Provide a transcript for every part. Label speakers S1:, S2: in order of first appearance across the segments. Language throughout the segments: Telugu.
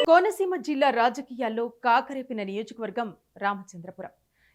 S1: కోనసీమ జిల్లా రాజకీయాల్లో కాకరేపిన నియోజకవర్గం రామచంద్రపురం.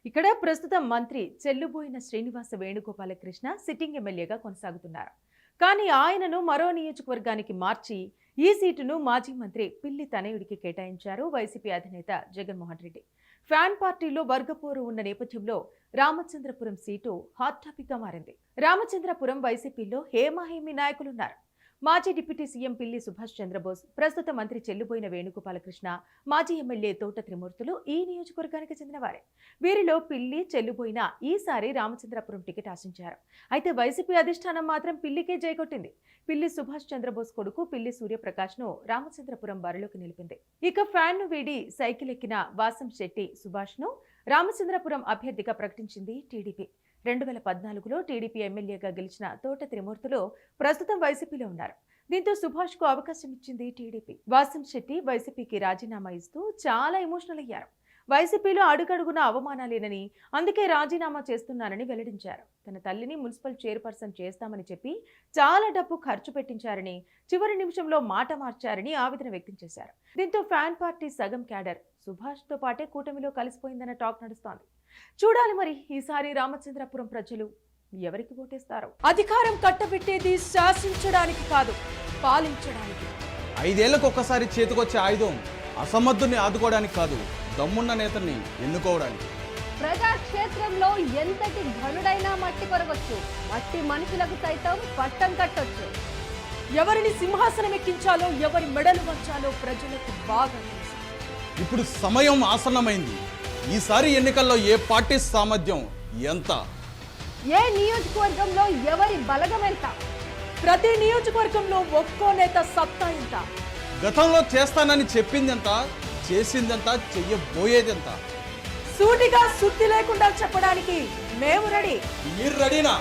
S1: ఇక్కడ ప్రస్తుతం మంత్రి చెల్లుబోయిన శ్రీనివాస వేణుగోపాలకృష్ణ సిట్టింగ్ ఎమ్మెల్యేగా కొనసాగుతున్నారు. కానీ ఆయనను మరో నియోజకవర్గానికి మార్చి ఈ సీటును మాజీ మంత్రి పిల్లి తనయుడికి కేటాయించారు వైసీపీ అధినేత జగన్మోహన్ రెడ్డి. ఫ్యాన్ పార్టీలో వర్గపోరు ఉన్న నేపథ్యంలో రామచంద్రపురం సీటు హాట్ టాపిక్ గా మారింది. రామచంద్రపురం వైసీపీలో హేమాహేమి నాయకులున్నారు. మాజీ డిప్యూటీ సీఎం పిల్లి సుభాష్ చంద్రబోస్, ప్రస్తుత మంత్రి చెల్లుబోయిన వేణుగోపాలకృష్ణ, మాజీ ఎమ్మెల్యే తోట త్రిమూర్తులు ఈ నియోజకవర్గానికి చెందినవారే. వీరిలో పిల్లి, చెల్లుబోయిన ఈసారి రామచంద్రపురం టికెట్ ఆశించారు. అయితే వైసీపీ అధిష్టానం మాత్రం పిల్లికే జయకొట్టింది. పిల్లి సుభాష్ చంద్రబోస్ కొడుకు పిల్లి సూర్యప్రకాష్ ను రామచంద్రపురం బరిలోకి నిలిపింది. ఇక ఫ్యాన్ ను వీడి సైకిల్ ఎక్కిన వాసం శెట్టి సుభాష్ ను రామచంద్రపురం అభ్యర్థిగా ప్రకటించింది టీడీపీ. 2014లో టీడీపీ ఎమ్మెల్యేగా గెలిచిన తోట త్రిమూర్తులు ప్రస్తుతం వైసీపీలో ఉన్నారు. దీంతో సుభాష్ కు అవకాశం ఇచ్చింది టీడీపీ. వాసం శెట్టి వైసీపీకి రాజీనామా ఇస్తూ చాలా ఎమోషనల్ అయ్యారు. వైసీపీలో అడుగడుగున అవమానాలేనని, అందుకే రాజీనామా చేస్తున్నానని వెల్లడించారు. తన తల్లిని మున్సిపల్ చైర్పర్సన్ చేస్తామని చెప్పి చాలా డబ్బు ఖర్చు పెట్టించారని, చివరి నిమిషంలో మాట మార్చారని ఆవేదన వ్యక్తం చేశారు. దీంతో ఫ్యాన్ పార్టీ సగం క్యాడర్ సుభాష్ తో పాటే కూటమిలో కలిసిపోయిందన్న టాక్ నడుస్తోంది. చూడాలి మరి ఈసారి రామచంద్రపురం ప్రజలు ఎవరికి ఓటేస్తారు. అధికారం కట్టబెట్టేది శాసించడానికి కాదు, పాలించడానికి.
S2: 5 ఏళ్లకు ఒక్కసారి చేతికొచ్చే ఆయుధం అసమర్థుని ఆదుకోవడానికి కాదు, దమ్మున్న నేతల్ని ఎన్నుకోవడానికి.
S3: ప్రజాక్షేత్రంలో ఎంతటి ఘనుడైనా మట్టి కొరగొచ్చు, మట్టి మనుషులకు సైతం పట్టం కట్టొచ్చు.
S1: ఎవరిని సింహాసనం ఎక్కించాలో, ఎవరి మెడలు వంచాలో ప్రజలకు బాగా తెలుసు.
S2: ఇప్పుడు సమయం ఆసన్నమైంది. ఈసారి ఎన్నికల్లో ఏ పార్టీ సామర్థ్యం ఎంత,
S3: ఏ నియోజకవర్గంలో ఎవరి బలగం ఎంత,
S1: ప్రతి నియోజకవర్గంలో ఒక్కో నేత సత్తా ఎంత,
S2: గతంలో చేస్తానని చెప్పిందెంత, చేసిందెంత, చెయ్యబోయేదెంత,
S1: సూటిగా సుత్తి లేకుండా చెప్పడానికి మేము రెడీ.
S2: మీరు రెడీనా?